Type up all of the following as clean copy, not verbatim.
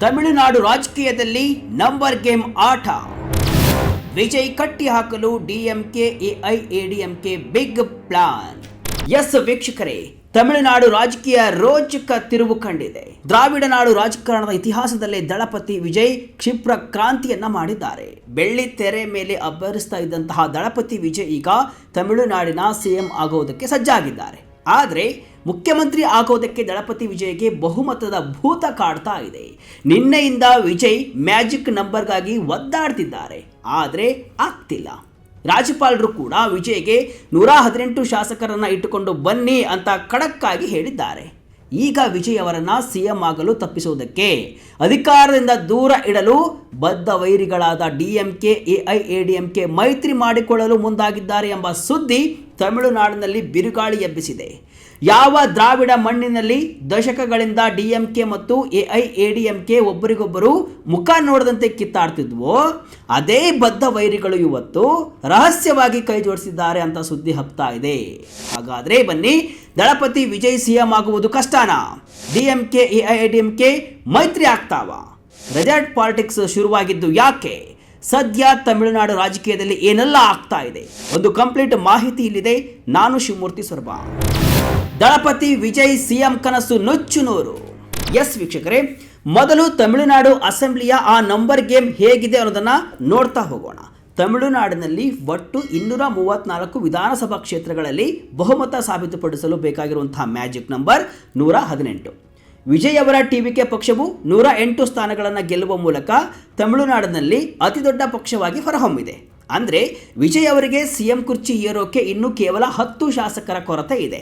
ತಮಿಳುನಾಡು ರಾಜಕೀಯದಲ್ಲಿ number game ಆಟ. ವಿಜಯ್ ಕಟ್ಟಿ ಹಾಕಲು DMK AIADMK big plan. Yes ವೀಕ್ಷಕರೇ, ತಮಿಳುನಾಡು ರಾಜಕೀಯ ರೋಚಕ ತಿರುವು ಕಂಡಿದೆ. ದ್ರಾವಿಡ ನಾಡು ರಾಜಕಾರಣದ ಇತಿಹಾಸದಲ್ಲೇ ದಳಪತಿ ವಿಜಯ್ ಕ್ಷಿಪ್ರ ಕ್ರಾಂತಿಯನ್ನ ಮಾಡಿದ್ದಾರೆ. ಬೆಳ್ಳಿ ತೆರೆ ಮೇಲೆ ಅಬ್ಬರಿಸ್ತಾ ಇದ್ದಂತಹ ದಳಪತಿ ವಿಜಯ್ ಈಗ ತಮಿಳುನಾಡಿನ ಸಿಎಂ ಆಗೋದಕ್ಕೆ ಸಜ್ಜಾಗಿದ್ದಾರೆ. ಆದರೆ ಮುಖ್ಯಮಂತ್ರಿ ಆಗೋದಕ್ಕೆ ದಳಪತಿ ವಿಜಯ್ಗೆ ಬಹುಮತದ ಭೂತ ಕಾಡ್ತಾ ಇದೆ. ನಿನ್ನೆಯಿಂದ ವಿಜಯ್ ಮ್ಯಾಜಿಕ್ ನಂಬರ್ಗಾಗಿ ಒದ್ದಾಡ್ತಿದ್ದಾರೆ, ಆದರೆ ಆಗ್ತಿಲ್ಲ. ರಾಜ್ಯಪಾಲರು ಕೂಡ ವಿಜಯ್ಗೆ 118 ಶಾಸಕರನ್ನ ಇಟ್ಟುಕೊಂಡು ಬನ್ನಿ ಅಂತ ಖಡಕ್ಕಾಗಿ ಹೇಳಿದ್ದಾರೆ. ಈಗ ವಿಜಯ್ ಅವರನ್ನ ಸಿಎಂ ಆಗಲು ತಪ್ಪಿಸುವುದಕ್ಕೆ, ಅಧಿಕಾರದಿಂದ ದೂರ ಇಡಲು ಬದ್ಧ ವೈರಿಗಳಾದ ಡಿಎಂಕೆ ಎಐಎಡಿಎಂಕೆ ಮೈತ್ರಿ ಮಾಡಿಕೊಳ್ಳಲು ಮುಂದಾಗಿದ್ದಾರೆ ಎಂಬ ಸುದ್ದಿ ತಮಿಳುನಾಡಿನಲ್ಲಿ ಬಿರುಗಾಳಿ ಎಬ್ಬಿಸಿದೆ. ಯಾವ ದ್ರಾವಿಡ ಮಣ್ಣಿನಲ್ಲಿ ದಶಕಗಳಿಂದ ಡಿಎಂಕೆ ಮತ್ತು ಎಐಎಡಿಎಂಕೆ ಒಬ್ಬರಿಗೊಬ್ಬರು ಮುಖ ನೋಡದಂತೆ ಕಿತ್ತಾಡ್ತಿದ್ವೋ, ಅದೇ ಬದ್ಧ ವೈರಿಗಳು ಇವತ್ತು ರಹಸ್ಯವಾಗಿ ಕೈ ಜೋಡಿಸಿದ್ದಾರೆ ಅಂತ ಸುದ್ದಿ ಹಬ್ತಾ ಇದೆ. ಹಾಗಾದ್ರೆ ಬನ್ನಿ, ದಳಪತಿ ವಿಜಯ್ ಸಿಎಂ ಆಗುವುದು ಕಷ್ಟನಾ? ಡಿಎಂಕೆ ಎಐಎಡಿಎಂಕೆ ಮೈತ್ರಿ ಆಗ್ತಾವ? ರೆಸಾರ್ಟ್ ಪಾಲಿಟಿಕ್ಸ್ ಶುರುವಾಗಿದ್ದು ಯಾಕೆ? ಸದ್ಯ ತಮಿಳುನಾಡು ರಾಜಕೀಯದಲ್ಲಿ ಏನೆಲ್ಲ ಆಗ್ತಾ ಇದೆ, ಒಂದು ಕಂಪ್ಲೀಟ್ ಮಾಹಿತಿ ಇಲ್ಲಿದೆ. ನಾನು ಶಿವಮೂರ್ತಿ ಸೊರಬ. ದಳಪತಿ ವಿಜಯ್ ಸಿಎಂ ಕನಸು ನುಚ್ಚು ನೂರು. ಎಸ್ ವೀಕ್ಷಕರೇ, ಮೊದಲು ತಮಿಳುನಾಡು ಅಸೆಂಬ್ಲಿಯ ಆ ನಂಬರ್ ಗೇಮ್ ಹೇಗಿದೆ ಅನ್ನೋದನ್ನ ನೋಡ್ತಾ ಹೋಗೋಣ. ತಮಿಳುನಾಡಿನಲ್ಲಿ ಒಟ್ಟು 234 ವಿಧಾನಸಭಾ ಕ್ಷೇತ್ರಗಳಲ್ಲಿ ಬಹುಮತ ಸಾಬೀತುಪಡಿಸಲು ಬೇಕಾಗಿರುವಂತಹ ಮ್ಯಾಜಿಕ್ ನಂಬರ್ 118. ವಿಜಯ್ ಅವರ ಟಿವಿಕೆ ಪಕ್ಷವು 108 ಸ್ಥಾನಗಳನ್ನು ಗೆಲ್ಲುವ ಮೂಲಕ ತಮಿಳುನಾಡಿನಲ್ಲಿ ಅತಿದೊಡ್ಡ ಪಕ್ಷವಾಗಿ ಹೊರಹೊಮ್ಮಿದೆ. ಅಂದರೆ ವಿಜಯ್ ಅವರಿಗೆ ಸಿಎಂ ಕುರ್ಚಿ ಏರೋಕೆ ಇನ್ನೂ ಕೇವಲ 10 ಶಾಸಕರ ಕೊರತೆ ಇದೆ.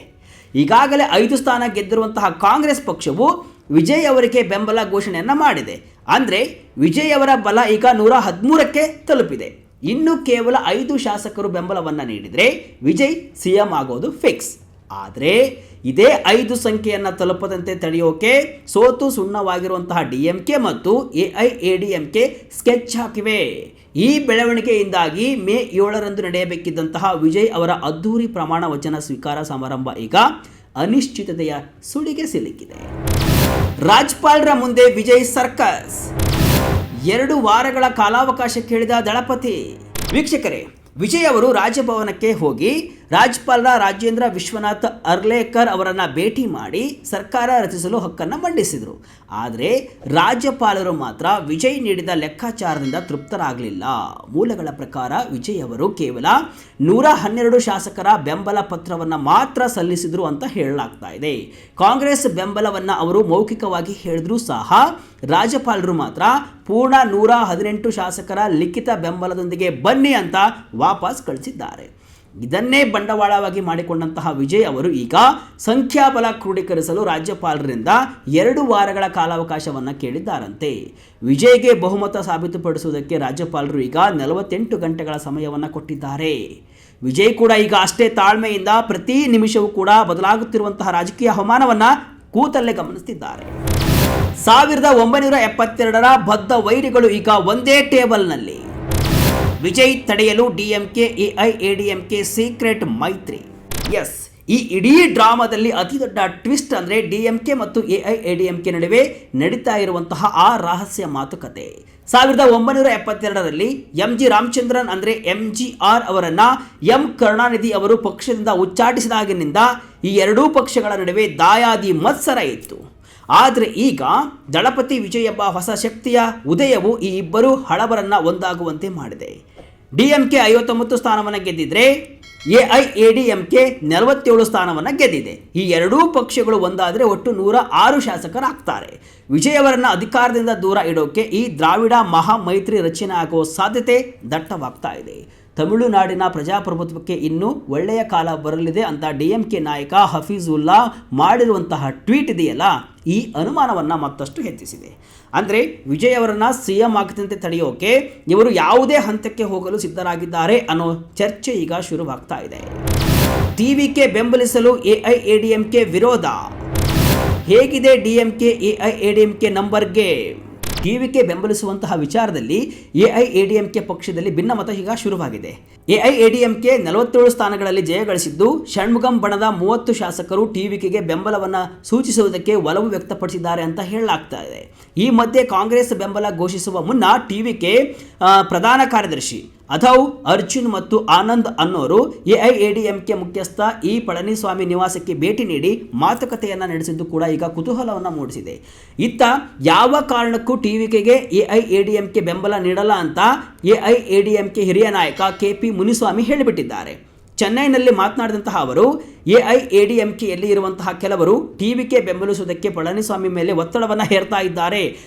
ಈಗಾಗಲೇ 5 ಸ್ಥಾನ ಗೆದ್ದಿರುವಂತಹ ಕಾಂಗ್ರೆಸ್ ಪಕ್ಷವು ವಿಜಯ್ ಅವರಿಗೆ ಬೆಂಬಲ ಘೋಷಣೆಯನ್ನು ಮಾಡಿದೆ. ಅಂದರೆ ವಿಜಯ್ ಅವರ ಬಲ ಈಗ 113ಕ್ಕೆ ತಲುಪಿದೆ. ಇನ್ನು ಕೇವಲ 5 ಶಾಸಕರು ಬೆಂಬಲವನ್ನು ನೀಡಿದರೆ ವಿಜಯ್ ಸಿಎಂ ಆಗೋದು ಫಿಕ್ಸ್. ಆದರೆ ಇದೇ 5 ಸಂಖ್ಯೆಯನ್ನು ತಲುಪದಂತೆ ತಡೆಯೋಕೆ ಸೋತು ಸುಣ್ಣವಾಗಿರುವಂತಹ ಡಿಎಂಕೆ ಮತ್ತು ಎಐಎಡಿಎಂಕೆ ಸ್ಕೆಚ್ ಹಾಕಿವೆ. ಈ ಬೆಳವಣಿಗೆಯಿಂದಾಗಿ ಮೇ 7ರಂದು ನಡೆಯಬೇಕಿದ್ದಂತಹ ವಿಜಯ್ ಅವರ ಅದ್ದೂರಿ ಪ್ರಮಾಣ ವಚನ ಸ್ವೀಕಾರ ಸಮಾರಂಭ ಈಗ ಅನಿಶ್ಚಿತತೆಯ ಸುಳಿಗೆ ಸಿಲುಕಿದೆ. ರಾಜ್ಯಪಾಲರ ಮುಂದೆ ವಿಜಯ್ ಸರ್ಕಸ್. 2 ವಾರಗಳ ಕಾಲಾವಕಾಶ ಕೇಳಿದ ದಳಪತಿ. ವೀಕ್ಷಕರೇ, ವಿಜಯ್ ಅವರು ರಾಜಭವನಕ್ಕೆ ಹೋಗಿ ರಾಜ್ಯಪಾಲ ರಾಜೇಂದ್ರ ವಿಶ್ವನಾಥ್ ಅರ್ಲೇಕರ್ ಅವರನ್ನು ಭೇಟಿ ಮಾಡಿ ಸರ್ಕಾರ ರಚಿಸಲು ಹಕ್ಕನ್ನು ಮಂಡಿಸಿದರು. ಆದರೆ ರಾಜ್ಯಪಾಲರು ಮಾತ್ರ ವಿಜಯ್ ನೀಡಿದ ಲೆಕ್ಕಾಚಾರದಿಂದ ತೃಪ್ತರಾಗಲಿಲ್ಲ. ಮೂಲಗಳ ಪ್ರಕಾರ ವಿಜಯ್ ಅವರು ಕೇವಲ 112 ಶಾಸಕರ ಬೆಂಬಲ ಪತ್ರವನ್ನು ಮಾತ್ರ ಸಲ್ಲಿಸಿದರು ಅಂತ ಹೇಳಲಾಗ್ತಾ ಇದೆ. ಕಾಂಗ್ರೆಸ್ ಬೆಂಬಲವನ್ನು ಅವರು ಮೌಖಿಕವಾಗಿ ಹೇಳಿದ್ರೂ ಸಹ ರಾಜ್ಯಪಾಲರು ಮಾತ್ರ ಪೂರ್ಣ 118 ಶಾಸಕರ ಲಿಖಿತ ಬೆಂಬಲದೊಂದಿಗೆ ಬನ್ನಿ ಅಂತ ವಾಪಸ್ ಕಳಿಸಿದ್ದಾರೆ. ಇದನ್ನೇ ಬಂಡವಾಳವಾಗಿ ಮಾಡಿಕೊಂಡಂತಹ ವಿಜಯ್ ಅವರು ಈಗ ಸಂಖ್ಯಾಬಲ ಕ್ರೋಢೀಕರಿಸಲು ರಾಜ್ಯಪಾಲರಿಂದ 2 ವಾರಗಳ ಕಾಲಾವಕಾಶವನ್ನು ಕೇಳಿದ್ದಾರಂತೆ. ವಿಜಯ್ಗೆ ಬಹುಮತ ಸಾಬೀತುಪಡಿಸುವುದಕ್ಕೆ ರಾಜ್ಯಪಾಲರು ಈಗ 48 ಗಂಟೆಗಳ ಸಮಯವನ್ನು ಕೊಟ್ಟಿದ್ದಾರೆ. ವಿಜಯ್ ಕೂಡ ಈಗ ಅಷ್ಟೇ ತಾಳ್ಮೆಯಿಂದ ಪ್ರತಿ ನಿಮಿಷವೂ ಕೂಡ ಬದಲಾಗುತ್ತಿರುವಂತಹ ರಾಜಕೀಯ ಹವಾಮಾನವನ್ನು ಕೂತಲ್ಲೇ ಗಮನಿಸುತ್ತಿದ್ದಾರೆ. 1972ರ ಬದ್ಧ ವೈರಿಗಳು ಈಗ ಒಂದೇ ಟೇಬಲ್ನಲ್ಲಿ. ವಿಜಯ್ ತಡೆಯಲು ಡಿಎಂಕೆ ಎಐಎಡಿಎಂಕೆ ಸೀಕ್ರೆಟ್ ಮೈತ್ರಿ. ಎಸ್, ಈ ಇಡೀ ಡ್ರಾಮಾದಲ್ಲಿ ಅತಿ ದೊಡ್ಡ ಟ್ವಿಸ್ಟ್ ಅಂದರೆ ಡಿಎಂಕೆ ಮತ್ತು ಎಐಎಡಿಎಂಕೆ ನಡುವೆ ನಡೀತಾ ಇರುವಂತಹ ಆ ರಹಸ್ಯ ಮಾತುಕತೆ. 1972ರಲ್ಲಿ ಎಂಜಿ ರಾಮಚಂದ್ರನ್ ಅಂದರೆ ಎಂಜಿಆರ್ ಅವರನ್ನ ಎಂ ಕರುಣಾನಿಧಿ ಅವರು ಪಕ್ಷದಿಂದ ಉಚ್ಚಾಟಿಸಿದಾಗಿನಿಂದ ಈ ಎರಡೂ ಪಕ್ಷಗಳ ನಡುವೆ ದಾಯಾದಿ ಮತ್ಸರ ಇತ್ತು. ಆದರೆ ಈಗ ದಳಪತಿ ವಿಜಯ್ ಎಂಬ ಹೊಸ ಶಕ್ತಿಯ ಉದಯವು ಈ ಇಬ್ಬರು ಹಳಬರನ್ನ ಒಂದಾಗುವಂತೆ ಮಾಡಿದೆ. ಡಿಎಂಕೆ 59 ಸ್ಥಾನವನ್ನು ಗೆದ್ದಿದ್ರೆ ಎಐಎಡಿಎಂಕೆ 47 ಸ್ಥಾನವನ್ನು ಗೆದ್ದಿದೆ. ಈ ಎರಡೂ ಪಕ್ಷಗಳು ಒಂದಾದರೆ ಒಟ್ಟು 106 ಶಾಸಕರಾಗ್ತಾರೆ. ವಿಜಯ್ ಅವರನ್ನ ಅಧಿಕಾರದಿಂದ ದೂರ ಇಡೋಕೆ ಈ ದ್ರಾವಿಡ ಮಹಾ ಮೈತ್ರಿ ರಚನೆ ಆಗುವ ಸಾಧ್ಯತೆ ದಟ್ಟವಾಗ್ತಾ ಇದೆ. ತಮಿಳುನಾಡಿನ ಪ್ರಜಾಪ್ರಭುತ್ವಕ್ಕೆ ಇನ್ನೂ ಒಳ್ಳೆಯ ಕಾಲ ಬರಲಿದೆ ಅಂತ ಡಿಎಂಕೆ ನಾಯಕ ಹಫೀಜುಲ್ಲಾ ಮಾಡಿರುವಂತಹ ಟ್ವೀಟ್ ಇದೆಯಲ್ಲ, ಈ ಅನುಮಾನವನ್ನು ಮತ್ತಷ್ಟು ಹೆಚ್ಚಿಸಿದೆ. ಅಂದರೆ ವಿಜಯ್ ಅವರನ್ನು ಸಿಎಂ ಆಗದಂತೆ ತಡೆಯೋಕೆ ಇವರು ಯಾವುದೇ ಹಂತಕ್ಕೆ ಹೋಗಲು ಸಿದ್ಧರಾಗಿದ್ದಾರೆ ಅನ್ನೋ ಚರ್ಚೆ ಈಗ ಶುರುವಾಗ್ತಾ ಇದೆ. ಟಿವಿಕೆ ಬೆಂಬಲಿಸಲು ಎಐಎಡಿಎಂಕೆ ವಿರೋಧ. ಹೇಗಿದೆ ಡಿಎಂಕೆ ಎಐಎಡಿಎಂಕೆ ನಂಬರ್ ಗೇಮ್? ಟಿವಿಕೆ ಬೆಂಬಲಿಸುವಂತಹ ವಿಚಾರದಲ್ಲಿ ಎಐಎಡಿಎಂಕೆ ಪಕ್ಷದಲ್ಲಿ ಭಿನ್ನಮತ ಈಗ ಶುರುವಾಗಿದೆ. ಎಐಎಡಿಎಂಕೆ 47 ಸ್ಥಾನಗಳಲ್ಲಿ ಜಯ ಗಳಿಸಿದ್ದು, ಷಣ್ಮುಗಂ ಬಣದ 30 ಶಾಸಕರು ಟಿವಿಕೆಗೆ ಬೆಂಬಲವನ್ನು ಸೂಚಿಸುವುದಕ್ಕೆ ಒಲವು ವ್ಯಕ್ತಪಡಿಸಿದ್ದಾರೆ ಅಂತ ಹೇಳಲಾಗ್ತಾ ಇದೆ. ಈ ಮಧ್ಯೆ ಕಾಂಗ್ರೆಸ್ ಬೆಂಬಲ ಘೋಷಿಸುವ ಮುನ್ನ ಟಿವಿಕೆ ಪ್ರಧಾನ ಕಾರ್ಯದರ್ಶಿ ಅಧವ್ ಅರ್ಜುನ್ ಮತ್ತು ಆನಂದ್ ಅನ್ನೋರು ಎಐಎಡಿಎಂಕೆ ಮುಖ್ಯಸ್ಥ ಇ ಪಳನಿಸ್ವಾಮಿ ನಿವಾಸಕ್ಕೆ ಭೇಟಿ ನೀಡಿ ಮಾತುಕತೆಯನ್ನು ನಡೆಸಿದ್ದು ಕೂಡ ಈಗ ಕುತೂಹಲವನ್ನು ಮೂಡಿಸಿದೆ. ಇತ್ತ ಯಾವ ಕಾರಣಕ್ಕೂ ಟಿವಿಕೆಗೆ ಎಐಎಡಿಎಂಕೆ ಬೆಂಬಲ ನೀಡಲ್ಲ ಅಂತ ಎಐಎಡಿಎಂಕೆ ಹಿರಿಯ ನಾಯಕ ಕೆಪಿ ಮುನಿಸ್ವಾಮಿ ಹೇಳಿಬಿಟ್ಟಿದ್ದಾರೆ. ಚೆನ್ನೈನಲ್ಲಿ ಮಾತನಾಡಿದಂತಹ ಅವರು, ಎಐಎಡಿಎಂಕೆಯಲ್ಲಿ ಇರುವಂತಹ ಕೆಲವರು ಟಿವಿಕೆ ಬೆಂಬಲಿಸುವುದಕ್ಕೆ ಪಳನಿಸ್ವಾಮಿ ಮೇಲೆ ಒತ್ತಡವನ್ನು ಹೇರ್ತಾ ಇದ್ದಾರೆ.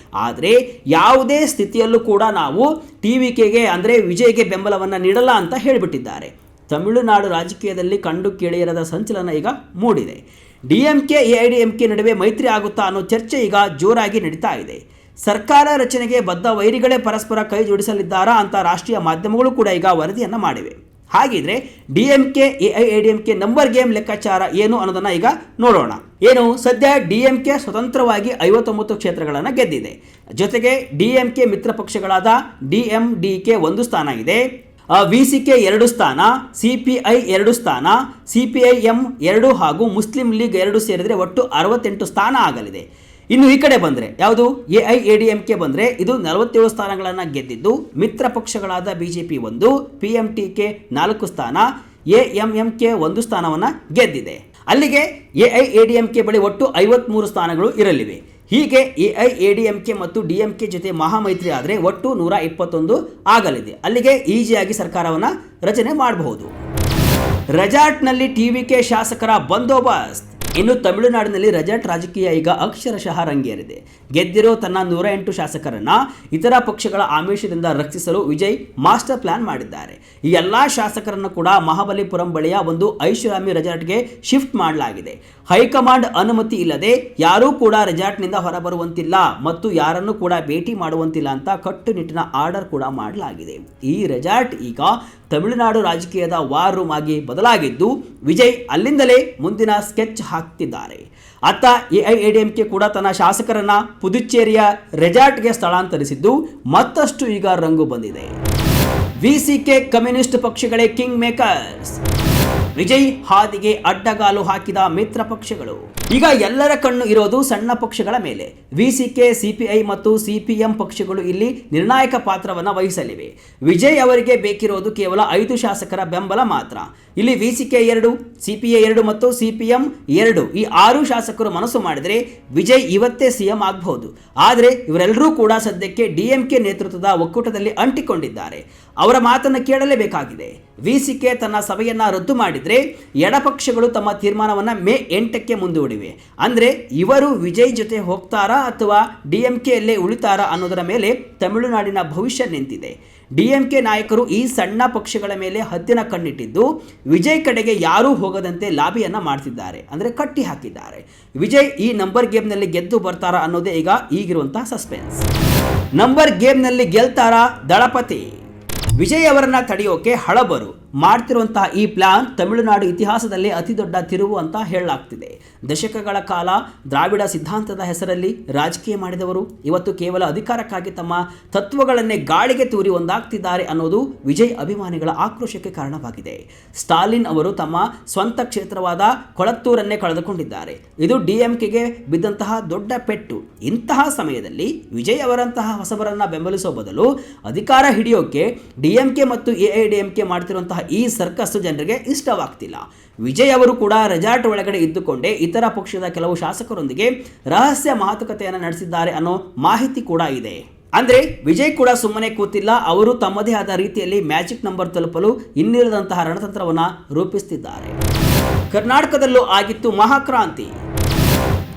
ಆದರೆ ಯಾವುದೇ ಸ್ಥಿತಿಯಲ್ಲೂ ಕೂಡ ನಾವು ಟಿವಿಕೆಗೆ ಅಂದರೆ ವಿಜಯ್ಗೆ ಬೆಂಬಲವನ್ನು ನೀಡಲ್ಲ ಅಂತ ಹೇಳಿಬಿಟ್ಟಿದ್ದಾರೆ. ತಮಿಳುನಾಡು ರಾಜಕೀಯದಲ್ಲಿ ಕಂಡು ಕೇಳಿರದ ಸಂಚಲನ ಈಗ ಮೂಡಿದೆ. ಡಿಎಂಕೆ ಎಐಡಿಎಂಕೆ ನಡುವೆ ಮೈತ್ರಿ ಆಗುತ್ತಾ ಅನ್ನೋ ಚರ್ಚೆ ಈಗ ಜೋರಾಗಿ ನಡೀತಾ ಇದೆ. ಸರ್ಕಾರ ರಚನೆಗೆ ಬದ್ಧ ವೈರಿಗಳೇ ಪರಸ್ಪರ ಕೈ ಜೋಡಿಸಲಿದ್ದಾರಾ ಅಂತ ರಾಷ್ಟ್ರೀಯ ಮಾಧ್ಯಮಗಳು ಕೂಡ ಈಗ ವರದಿಯನ್ನು ಮಾಡಿವೆ. ಹಾಗಿದ್ರೆ ಡಿಎಂಕೆ ಎಐಎಡಿಎಂಕೆ ನಂಬರ್ ಗೇಮ್ ಲೆಕ್ಕಾಚಾರ ಏನು ಅನ್ನೋದನ್ನ ಈಗ ನೋಡೋಣ. ಸದ್ಯ ಡಿಎಂಕೆ ಸ್ವತಂತ್ರವಾಗಿ 59 ಕ್ಷೇತ್ರಗಳನ್ನು ಗೆದ್ದಿದೆ. ಜೊತೆಗೆ ಡಿಎಂಕೆ ಮಿತ್ರ ಪಕ್ಷಗಳಾದ ಡಿಎಂಡಿಕೆ 1 ಸ್ಥಾನ ಇದೆ, ವಿಸಿಕೆ 2 ಸ್ಥಾನ, ಸಿಪಿಐ 2 ಸ್ಥಾನ, ಸಿಪಿಐಎಂ 2 ಹಾಗೂ ಮುಸ್ಲಿಂ ಲೀಗ್ 2 ಸೇರಿದರೆ ಒಟ್ಟು 68 ಸ್ಥಾನ ಆಗಲಿದೆ. ಇನ್ನು ಈ ಕಡೆ ಬಂದರೆ ಯಾವುದು ಎಐಎಡಿಎಂಕೆ ಬಂದರೆ ಇದು 47 ಸ್ಥಾನಗಳನ್ನು ಗೆದ್ದಿದ್ದು, ಮಿತ್ರ ಪಕ್ಷಗಳಾದ ಬಿಜೆಪಿ 1, ಪಿಎಂಟಿಕೆ 4 ಸ್ಥಾನ, ಎಎಂಎಂಕೆ 1 ಸ್ಥಾನವನ್ನು ಗೆದ್ದಿದೆ. ಅಲ್ಲಿಗೆ ಎಐಎಡಿಎಂಕೆ ಬಳಿ ಒಟ್ಟು 53 ಸ್ಥಾನಗಳು ಇರಲಿವೆ. ಹೀಗೆ ಎಐಎಡಿಎಂಕೆ ಮತ್ತು ಡಿಎಂಕೆ ಜೊತೆ ಮಹಾಮೈತ್ರಿ ಆದರೆ ಒಟ್ಟು 121 ಆಗಲಿದೆ. ಅಲ್ಲಿಗೆ ಈಸಿಯಾಗಿ ಸರ್ಕಾರವನ್ನು ರಚನೆ ಮಾಡಬಹುದು. ರೆಸಾರ್ಟ್ನಲ್ಲಿ ಟಿವಿಕೆ ಶಾಸಕರ ಬಂದೋಬಸ್ತ್. ಇನ್ನು ತಮಿಳುನಾಡಿನಲ್ಲಿ ರೆಸಾರ್ಟ್ ರಾಜಕೀಯ ಈಗ ಅಕ್ಷರಶಃ ರಂಗೇರಿದೆ. ಗೆದ್ದಿರೋ ತನ್ನ 108 ಶಾಸಕರನ್ನ ಇತರ ಪಕ್ಷಗಳ ಆಮಿಷದಿಂದ ರಕ್ಷಿಸಲು ವಿಜಯ್ ಮಾಸ್ಟರ್ ಪ್ಲಾನ್ ಮಾಡಿದ್ದಾರೆ. ಈ ಎಲ್ಲ ಶಾಸಕರನ್ನು ಕೂಡ ಮಹಾಬಲಿಪುರಂ ಬಳಿಯ ಒಂದು ಐಷಾರಾಮಿ ರೆಸಾರ್ಟ್ಗೆ ಶಿಫ್ಟ್ ಮಾಡಲಾಗಿದೆ. ಹೈಕಮಾಂಡ್ ಅನುಮತಿ ಇಲ್ಲದೆ ಯಾರೂ ಕೂಡ ರೆಸಾರ್ಟ್ನಿಂದ ಹೊರಬರುವಂತಿಲ್ಲ ಮತ್ತು ಯಾರನ್ನು ಕೂಡ ಭೇಟಿ ಮಾಡುವಂತಿಲ್ಲ ಅಂತ ಕಟ್ಟುನಿಟ್ಟಿನ ಆರ್ಡರ್ ಕೂಡ ಮಾಡಲಾಗಿದೆ. ಈ ರೆಸಾರ್ಟ್ ಈಗ ತಮಿಳುನಾಡು ರಾಜಕೀಯದ ವಾರ್ ರೂಮ್ ಆಗಿ ಬದಲಾಗಿದ್ದು, ವಿಜಯ್ ಅಲ್ಲಿಂದಲೇ ಮುಂದಿನ ಸ್ಕೆಚ್ ಹಾಕ್ತಿದ್ದಾರೆ. ಅತ್ತ ಎಐಎಡಿಎಂಕೆ ಕೂಡ ತನ್ನ ಶಾಸಕರನ್ನ ಪುದುಚೇರಿಯ ರೆಸಾರ್ಟ್ಗೆ ಸ್ಥಳಾಂತರಿಸಿದ್ದು ಮತ್ತಷ್ಟು ಈಗ ರಂಗು ಬಂದಿದೆ. ವಿಸಿಕೆ ಕಮ್ಯುನಿಸ್ಟ್ ಪಕ್ಷಗಳೇ ಕಿಂಗ್ ಮೇಕರ್ಸ್. ವಿಜಯ್ ಹಾದಿಗೆ ಅಡ್ಡಗಾಲು ಹಾಕಿದ ಮಿತ್ರ ಪಕ್ಷಗಳು. ಈಗ ಎಲ್ಲರ ಕಣ್ಣು ಇರೋದು ಸಣ್ಣ ಪಕ್ಷಗಳ ಮೇಲೆ. ವಿಸಿಕೆ, ಸಿಪಿಐ ಮತ್ತು ಸಿಪಿಎಂ ಪಕ್ಷಗಳು ಇಲ್ಲಿ ನಿರ್ಣಾಯಕ ಪಾತ್ರವನ್ನು ವಹಿಸಲಿವೆ. ವಿಜಯ್ ಅವರಿಗೆ ಬೇಕಿರೋದು ಕೇವಲ 5 ಶಾಸಕರ ಬೆಂಬಲ ಮಾತ್ರ. ಇಲ್ಲಿ ವಿಸಿಕೆ 2, ಸಿಪಿಐ 2 ಮತ್ತು ಸಿಪಿಎಂ 2 ಈ 6 ಶಾಸಕರು ಮನಸ್ಸು ಮಾಡಿದರೆ ವಿಜಯ್ ಇವತ್ತೇ ಸಿಎಂ ಆಗಬಹುದು. ಆದರೆ ಇವರೆಲ್ಲರೂ ಕೂಡ ಸದ್ಯಕ್ಕೆ ಡಿಎಂಕೆ ನೇತೃತ್ವದ ಒಕ್ಕೂಟದಲ್ಲಿ ಅಂಟಿಕೊಂಡಿದ್ದಾರೆ. ಅವರ ಮಾತನ್ನು ಕೇಳಲೇಬೇಕಾಗಿದೆ. ವಿಸಿಕೆ ತನ್ನ ಸಭೆಯನ್ನ ರದ್ದು ಮಾಡಿದರೆ ಎಡಪಕ್ಷಗಳು ತಮ್ಮ ತೀರ್ಮಾನವನ್ನು ಮೇ 8ಕ್ಕೆ ಮುಂದೂಡಿವೆ. ಅಂದರೆ ಇವರು ವಿಜಯ್ ಜೊತೆ ಹೋಗ್ತಾರಾ ಅಥವಾ ಡಿಎಂಕೆಯಲ್ಲೇ ಉಳಿತಾರಾ ಅನ್ನೋದರ ಮೇಲೆ ತಮಿಳುನಾಡಿನ ಭವಿಷ್ಯ ನಿಂತಿದೆ. ಡಿಎಂಕೆ ನಾಯಕರು ಈ ಸಣ್ಣ ಪಕ್ಷಗಳ ಮೇಲೆ ಹದ್ದಿನ ಕಣ್ಣಿಟ್ಟಿದ್ದು ವಿಜಯ್ ಕಡೆಗೆ ಯಾರೂ ಹೋಗದಂತೆ ಲಾಬಿಯನ್ನ ಮಾಡ್ತಿದ್ದಾರೆ, ಅಂದರೆ ಕಟ್ಟಿ ಹಾಕಿದ್ದಾರೆ. ವಿಜಯ್ ಈ ನಂಬರ್ ಗೇಮ್ನಲ್ಲಿ ಗೆದ್ದು ಬರ್ತಾರಾ ಅನ್ನೋದೇ ಈಗ ಈಗಿರುವಂತಹ ಸಸ್ಪೆನ್ಸ್. ನಂಬರ್ ಗೇಮ್ನಲ್ಲಿ ಗೆಲ್ತಾರಾ ದಳಪತಿ? ವಿಜಯ್ ಅವರನ್ನ ತಡೆಯೋಕೆ ಹಳಬರು ಮಾಡ್ತಿರುವಂತಹ ಈ ಪ್ಲಾನ್ ತಮಿಳುನಾಡು ಇತಿಹಾಸದಲ್ಲಿ ಅತಿ ದೊಡ್ಡ ತಿರುವು ಅಂತ ಹೇಳಲಾಗ್ತಿದೆ. ದಶಕಗಳ ಕಾಲ ದ್ರಾವಿಡ ಸಿದ್ಧಾಂತದ ಹೆಸರಲ್ಲಿ ರಾಜಕೀಯ ಮಾಡಿದವರು ಇವತ್ತು ಕೇವಲ ಅಧಿಕಾರಕ್ಕಾಗಿ ತಮ್ಮ ತತ್ವಗಳನ್ನೇ ಗಾಳಿಗೆ ತೂರಿ ಒಂದಾಗ್ತಿದ್ದಾರೆ ಅನ್ನೋದು ವಿಜಯ್ ಅಭಿಮಾನಿಗಳ ಆಕ್ರೋಶಕ್ಕೆ ಕಾರಣವಾಗಿದೆ. ಸ್ಟಾಲಿನ್ ಅವರು ತಮ್ಮ ಸ್ವಂತ ಕ್ಷೇತ್ರವಾದ ಕೊಳತ್ತೂರನ್ನೇ ಕಳೆದುಕೊಂಡಿದ್ದಾರೆ. ಇದು ಡಿಎಂಕೆಗೆ ಬಿದ್ದಂತಹ ದೊಡ್ಡ ಪೆಟ್ಟು. ಇಂತಹ ಸಮಯದಲ್ಲಿ ವಿಜಯ್ ಅವರಂತಹ ಹೊಸಬರನ್ನ ಬೆಂಬಲಿಸುವ ಬದಲು ಅಧಿಕಾರ ಹಿಡಿಯೋಕೆ ಡಿಎಂಕೆ ಮತ್ತು ಎಐಡಿಎಂಕೆ ಮಾಡ್ತಿರುವಂತಹ ಈ ಸರ್ಕಸ್ ಜನರಿಗೆ ಇಷ್ಟವಾಗ್ತಿಲ್ಲ. ವಿಜಯ್ ಅವರು ಕೂಡ ರೆಸಾರ್ಟ್ ಒಳಗಡೆ ಇದ್ದುಕೊಂಡೇ ಇತರ ಪಕ್ಷದ ಕೆಲವು ಶಾಸಕರೊಂದಿಗೆ ರಹಸ್ಯ ಮಾತುಕತೆಯನ್ನು ನಡೆಸಿದ್ದಾರೆ ಅನ್ನೋ ಮಾಹಿತಿ ಕೂಡ ಇದೆ. ಅಂದ್ರೆ ವಿಜಯ್ ಕೂಡ ಸುಮ್ಮನೆ ಕೂತಿಲ್ಲ, ಅವರು ತಮ್ಮದೇ ಆದ ರೀತಿಯಲ್ಲಿ ಮ್ಯಾಜಿಕ್ ನಂಬರ್ ತಲುಪಲು ಇನ್ನಿಲ್ಲದಂತಹ ರಣತಂತ್ರವನ್ನು ರೂಪಿಸುತ್ತಿದ್ದಾರೆ. ಕರ್ನಾಟಕದಲ್ಲೂ ಆಗಿತ್ತು ಮಹಾಕ್ರಾಂತಿ.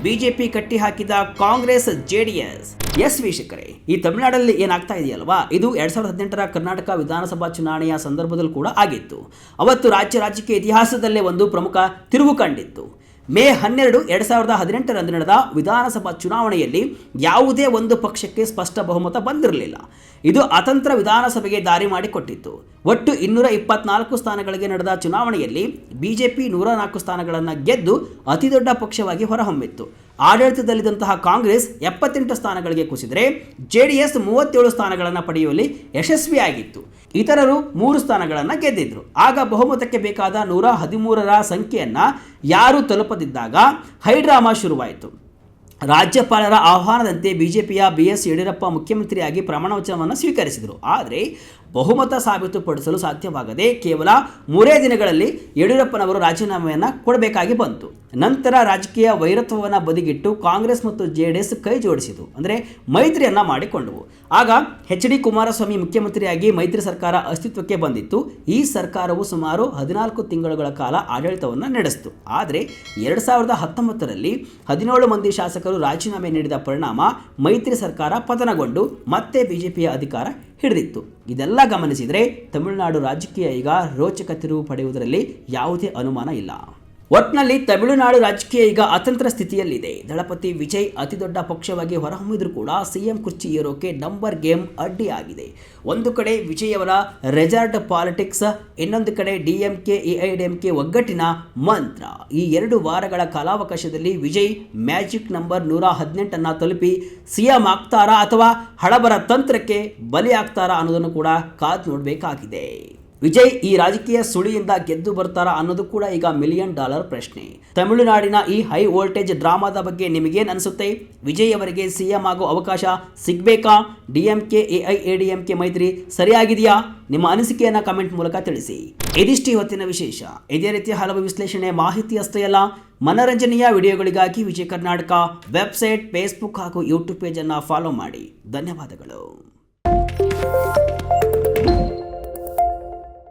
ಬಿಜೆಪಿ ಕಟ್ಟಿ ಹಾಕಿದ ಕಾಂಗ್ರೆಸ್ ಜೆಡಿಎಸ್. ಎಸ್ ವೀಕ್ಷಕರೇ, ಈ ತಮಿಳುನಾಡಲ್ಲಿ ಏನಾಗ್ತಾ ಇದೆಯಲ್ವಾ, ಇದು 2018ರ ಕರ್ನಾಟಕ ವಿಧಾನಸಭಾ ಚುನಾವಣೆಯ ಸಂದರ್ಭದಲ್ಲಿ ಕೂಡ ಆಗಿತ್ತು. ಅವತ್ತು ರಾಜ್ಯ ರಾಜಕೀಯ ಇತಿಹಾಸದಲ್ಲೇ ಒಂದು ಪ್ರಮುಖ ತಿರುವು ಕಂಡಿತ್ತು. ಮೇ 12, 2018ರಂದು ನಡೆದ ವಿಧಾನಸಭಾ ಚುನಾವಣೆಯಲ್ಲಿ ಯಾವುದೇ ಒಂದು ಪಕ್ಷಕ್ಕೆ ಸ್ಪಷ್ಟ ಬಹುಮತ ಬಂದಿರಲಿಲ್ಲ. ಇದು ಅತಂತ್ರ ವಿಧಾನಸಭೆಗೆ ದಾರಿ ಮಾಡಿಕೊಟ್ಟಿತ್ತು. ಒಟ್ಟು 224 ಸ್ಥಾನಗಳಿಗೆ ನಡೆದ ಚುನಾವಣೆಯಲ್ಲಿ ಬಿಜೆಪಿ 104 ಸ್ಥಾನಗಳನ್ನು ಗೆದ್ದು ಅತಿದೊಡ್ಡ ಪಕ್ಷವಾಗಿ ಹೊರಹೊಮ್ಮಿತ್ತು. ಆಡಳಿತದಲ್ಲಿದ್ದಂತಹ ಕಾಂಗ್ರೆಸ್ 78 ಸ್ಥಾನಗಳಿಗೆ ಕುಸಿದರೆ JDS 37 ಸ್ಥಾನಗಳನ್ನು ಪಡೆಯುವಲ್ಲಿ ಯಶಸ್ವಿಯಾಗಿತ್ತು. ಇತರರು 3 ಸ್ಥಾನಗಳನ್ನು ಗೆದ್ದಿದ್ರು. ಆಗ ಬಹುಮತಕ್ಕೆ ಬೇಕಾದ 113ರ ಸಂಖ್ಯೆಯನ್ನು ಯಾರೂ ತಲುಪದಿದ್ದಾಗ ಹೈಡ್ರಾಮಾ ಶುರುವಾಯಿತು. ರಾಜ್ಯಪಾಲರ ಆಹ್ವಾನದಂತೆ ಬಿಜೆಪಿಯ BS ಯಡಿಯೂರಪ್ಪ ಮುಖ್ಯಮಂತ್ರಿಯಾಗಿ ಪ್ರಮಾಣ ವಚನವನ್ನು ಸ್ವೀಕರಿಸಿದರು. ಆದರೆ ಬಹುಮತ ಸಾಬೀತುಪಡಿಸಲು ಸಾಧ್ಯವಾಗದೆ ಕೇವಲ 3 ದಿನಗಳಲ್ಲಿ ಯಡಿಯೂರಪ್ಪನವರು ರಾಜೀನಾಮೆಯನ್ನು ಕೊಡಬೇಕಾಗಿ ಬಂತು. ನಂತರ ರಾಜಕೀಯ ವೈರತ್ವವನ್ನು ಬದಿಗಿಟ್ಟು ಕಾಂಗ್ರೆಸ್ ಮತ್ತು JDS ಕೈ ಜೋಡಿಸಿತು, ಅಂದರೆ ಮೈತ್ರಿಯನ್ನು ಮಾಡಿಕೊಂಡವು. ಆಗ HD ಕುಮಾರಸ್ವಾಮಿ ಮುಖ್ಯಮಂತ್ರಿಯಾಗಿ ಮೈತ್ರಿ ಸರ್ಕಾರ ಅಸ್ತಿತ್ವಕ್ಕೆ ಬಂದಿತ್ತು. ಈ ಸರ್ಕಾರವು ಸುಮಾರು 14 ತಿಂಗಳುಗಳ ಕಾಲ ಆಡಳಿತವನ್ನು ನಡೆಸಿತು. ಆದರೆ 2019ರಲ್ಲಿ 17 ಮಂದಿ ಶಾಸಕರು ರಾಜೀನಾಮೆ ನೀಡಿದ ಪರಿಣಾಮ ಮೈತ್ರಿ ಸರ್ಕಾರ ಪತನಗೊಂಡು ಮತ್ತೆ ಬಿಜೆಪಿಯ ಅಧಿಕಾರ ಹಿಡಿದಿತ್ತು. ಇದೆಲ್ಲ ಗಮನಿಸಿದರೆ ತಮಿಳುನಾಡು ರಾಜಕೀಯ ಈಗ ರೋಚಕ ತಿರುವು ಪಡೆಯುವುದರಲ್ಲಿ ಯಾವುದೇ ಅನುಮಾನ ಇಲ್ಲ. ಒಟ್ನಲ್ಲಿ ತಮಿಳುನಾಡು ರಾಜಕೀಯ ಈಗ ಅತಂತ್ರ ಸ್ಥಿತಿಯಲ್ಲಿದೆ. ದಳಪತಿ ವಿಜಯ್ ಅತಿದೊಡ್ಡ ಪಕ್ಷವಾಗಿ ಹೊರಹೊಮ್ಮಿದ್ರೂ ಕೂಡ CM ಕುರ್ಚಿ ಏರೋಕೆ ನಂಬರ್ ಗೇಮ್ ಅಡ್ಡಿಯಾಗಿದೆ. ಒಂದು ಕಡೆ ವಿಜಯ್ ಅವರ ರೆಸಾರ್ಟ್ ಪಾಲಿಟಿಕ್ಸ್, ಇನ್ನೊಂದು ಕಡೆ DMK AIADMK ಒಗ್ಗಟ್ಟಿನ ಮಂತ್ರ. ಈ 2 ವಾರಗಳ ಕಾಲಾವಕಾಶದಲ್ಲಿ ವಿಜಯ್ ಮ್ಯಾಜಿಕ್ ನಂಬರ್ 118 ತಲುಪಿ CM ಆಗ್ತಾರಾ ಅಥವಾ ಹಳಬರ ತಂತ್ರಕ್ಕೆ ಬಲಿಯಾಗ್ತಾರಾ ಅನ್ನೋದನ್ನು ಕೂಡ ಕಾದು ನೋಡಬೇಕಾಗಿದೆ. ವಿಜಯ್ ಈ ರಾಜಕೀಯ ಸುಳಿಯಿಂದ ಗೆದ್ದು ಬರ್ತಾರಾ ಅನ್ನೋದು ಕೂಡ ಈಗ $1 ಮಿಲಿಯನ್ ಪ್ರಶ್ನೆ. ತಮಿಳುನಾಡಿನ ಈ ಹೈ ವೋಲ್ಟೇಜ್ ಡ್ರಾಮಾದ ಬಗ್ಗೆ ನಿಮಗೇನು ಅನಿಸುತ್ತೆ? ವಿಜಯ್ ಅವರಿಗೆ CM ಆಗೋ ಅವಕಾಶ ಸಿಗಬೇಕಾ? DMK AIADMK ಮೈತ್ರಿ ಸರಿಯಾಗಿದೆಯಾ? ನಿಮ್ಮ ಅನಿಸಿಕೆಯನ್ನು ಕಮೆಂಟ್ ಮೂಲಕ ತಿಳಿಸಿ. ಇದಿಷ್ಟು ಇವತ್ತಿನ ವಿಶೇಷ. ಇದೇ ರೀತಿಯ ಹಲವು ವಿಶ್ಲೇಷಣೆ ಮಾಹಿತಿ ಅಷ್ಟೇ ಅಲ್ಲ, ಮನರಂಜನೆಯ ವಿಡಿಯೋಗಳಿಗಾಗಿ ವಿಜಯ ಕರ್ನಾಟಕ ವೆಬ್ಸೈಟ್, ಫೇಸ್ಬುಕ್ ಹಾಗೂ ಯೂಟ್ಯೂಬ್ ಪೇಜನ್ನು ಫಾಲೋ ಮಾಡಿ. ಧನ್ಯವಾದಗಳು.